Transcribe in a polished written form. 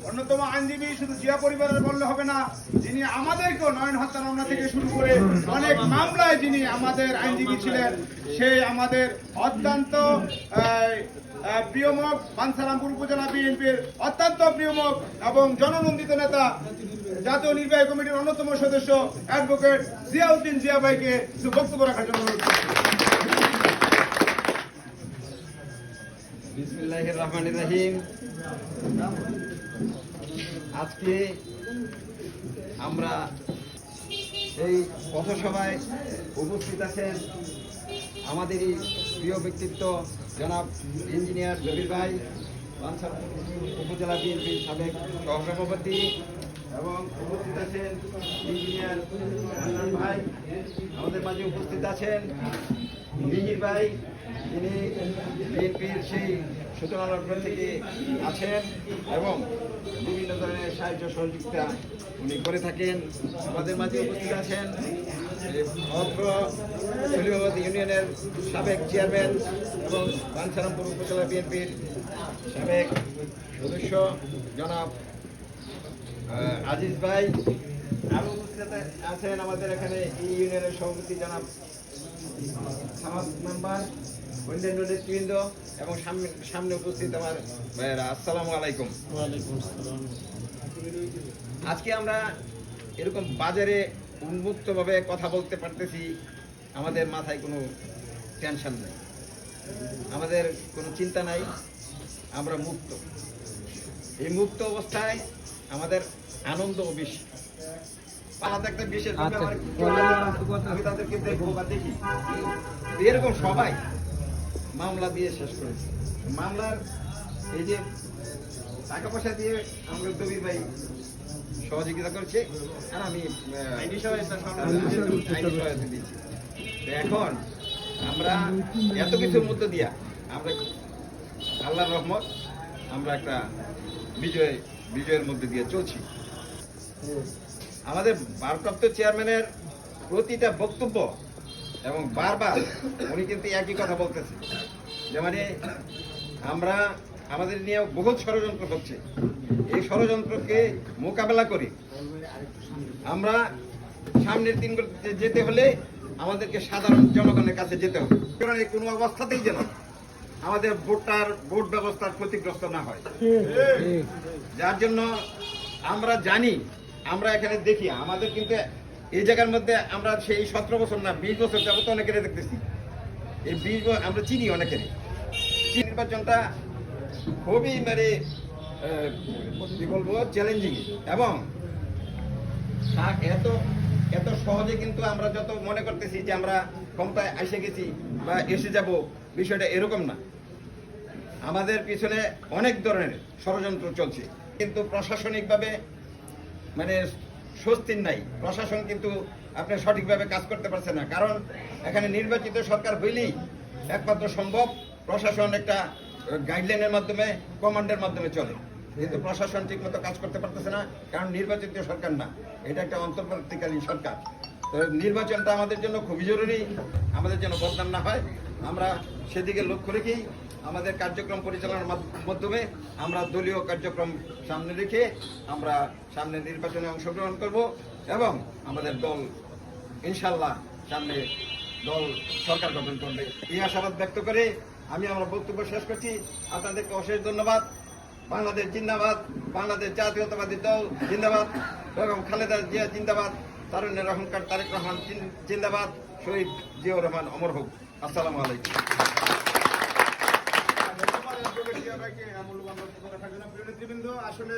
অন্যতম আইনজীবী শুধু জিয়া পরিবারের বললে হবে না, যিনি আমাদেরকেও নয়ন হত্যা মামলা থেকে শুরু করে অনেক মামলায় যিনি আমাদের আইনজীবী ছিলেন, সেই আমাদের অত্যন্ত প্রিয়মক বাঞ্ছারামপুর উপজেলা বিএনপির অত্যন্ত প্রিয়মক এবং জননন্দিত নেতা, জাতীয় নির্বাহী কমিটির অন্যতম সদস্য অ্যাডভোকেট জিয়াউদ্দিন জিয়া ভাইকে কিছু বক্তব্য রাখার জন্য অনুরোধ করছি। বিসমিল্লাহির রহমানির রহিম। আজকে আমরা এই পথসভায় উপস্থিত আছেন আমাদেরই প্রিয় ব্যক্তিত্ব জনাব ইঞ্জিনিয়ার জবির ভাই, বাঞ্ছারামপুর উপজেলা বিএনপির সাবেক সহসভাপতি, এবং উপস্থিত আছেন ইঞ্জিনিয়ার হান্নান ভাই। আমাদের মাঝে উপস্থিত আছেন মিহির ভাই, তিনি বিএনপির সেই সূচনালগ্ন থেকে আছেন এবং বিভিন্ন ধরনের সাহায্য সহযোগিতা উনি করে থাকেন। আমাদের মাঝে উপস্থিত আছেন অত্র সলিমাবাদ ইউনিয়নের সাবেক চেয়ারম্যান এবং বাঞ্ছারামপুর উপজেলা বিএনপির সাবেক সদস্য জনাব আজিজ ভাই। আরও উপস্থিত আছেন আমাদের এখানে এই ইউনিয়নের সভাপতি জনাব সামাদ মেম্বার, অন্যান্য নেতৃবৃন্দ এবং সামনে উপস্থিত আমার ভাইয়েরা, আসসালামু আলাইকুম। আজকে আমরা এরকম বাজারে উন্মুক্তভাবে কথা বলতে পারতেছি, আমাদের মাথায় কোনো টেনশন নেই, আমাদের কোনো চিন্তা নাই, আমরা মুক্ত। এই মুক্ত অবস্থায় আমাদের আনন্দ বেশি। আলাদা একটা বিশেষ আমি তাদেরকে দেখবো বা দেখি এরকম সবাই মামলা দিয়ে শেষ করেছে। মামলার এই যে টাকা পয়সা দিয়ে আমাদের দবির ভাই সহযোগিতা করছে, আর আমি আইনি সহায়তা দিচ্ছি। এখন আমরা এত কিছুর মধ্যে দিয়া আমরা আল্লাহর রহমত, আমরা একটা বিজয়ের মধ্যে দিয়ে চলছি। আমাদের ভারপ্রাপ্ত চেয়ারম্যানের প্রতিটা বক্তব্য এবং বারবার উনি কিন্তু একই কথা বলতেছে, যে মানে আমরা আমাদের নিয়ে বহুত ষড়যন্ত্র হচ্ছে, এই ষড়যন্ত্রকে মোকাবেলা করে আমরা সামনের দিনগুলোতে যেতে হলে আমাদেরকে সাধারণ জনগণের কাছে যেতে হবে। কারণ এই কোনো অবস্থাতেই যেন আমাদের ভোট ব্যবস্থার ক্ষতিগ্রস্ত না হয়, যার জন্য আমরা জানি, আমরা এখানে দেখি আমাদের কিন্তু এই জায়গার মধ্যে আমরা সেই 17 বছর না 20 বছর যাবত অনেকের দেখতেছি, এই 20 বছর আমরা চিনি অনেকের। নির্বাচনটা খুবই মানে কি বলবো চ্যালেঞ্জিং, এবং এত সহজে কিন্তু আমরা যত মনে করতেছি যে আমরা ক্ষমতায় এসে গেছি বা এসে যাব, বিষয়টা এরকম না। আমাদের পিছনে অনেক ধরনের ষড়যন্ত্র চলছে, কিন্তু প্রশাসনিকভাবে মানে স্বস্তির নাই। প্রশাসন কিন্তু আপনি সঠিকভাবে কাজ করতে পারছে না, কারণ এখানে নির্বাচিত সরকার হইলেই একমাত্র সম্ভব প্রশাসন একটা গাইডলাইনের মাধ্যমে, কমান্ডের মাধ্যমে চলে, কিন্তু প্রশাসন ঠিকমতো কাজ করতে পারতেছে না, কারণ নির্বাচিত সরকার না, এটা একটা অন্তর্বর্তীকালীন সরকার। তো নির্বাচনটা আমাদের জন্য খুবই জরুরি, আমাদের যেন বদনাম না হয়, আমরা সেদিকে লক্ষ্য রেখেই আমাদের কার্যক্রম পরিচালনার মাধ্যমে আমরা দলীয় কার্যক্রম সামনে রেখে আমরা সামনে নির্বাচনে অংশগ্রহণ করব, এবং আমাদের দল ইনশাল্লাহ সামনে দল সরকার গঠন করবে, এই আশাবাদ ব্যক্ত করে আমি আমার বক্তব্য শেষ করছি। আপনাদেরকে অশেষ ধন্যবাদ। বাংলাদেশ জিন্দাবাদ, বাংলাদেশ জাতীয়তাবাদী দল জিন্দাবাদ, বেগম খালেদা জিয়া জিন্দাবাদ, তারুণ্যের অহংকার তারেক রহমান জিন্দাবাদ, শহীদ জিয়াউর রহমান অমর হোক। আসসালামু আলাইকুম। আসলে